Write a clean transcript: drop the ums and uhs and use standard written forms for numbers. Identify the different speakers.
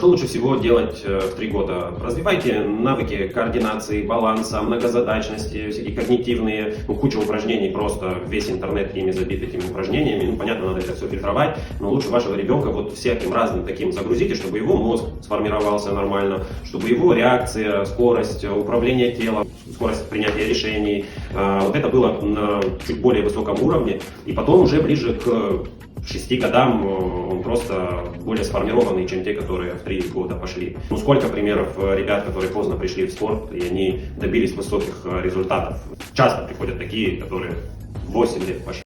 Speaker 1: Что лучше всего делать в 3 года? Развивайте навыки координации, баланса, многозадачности, всякие когнитивные, куча упражнений, просто весь интернет ими забит этими упражнениями. Понятно, надо это все фильтровать, но лучше вашего ребенка вот всяким разным таким загрузите, чтобы его мозг сформировался нормально, чтобы его реакция, скорость, управление телом, скорость принятия решений, вот это было на чуть более высоком уровне, и потом уже ближе к 6 годам он просто более сформированный, чем те, которые в 3 года пошли. Сколько примеров ребят, которые поздно пришли в спорт, и они добились высоких результатов. Часто приходят такие, которые в 8 лет пошли.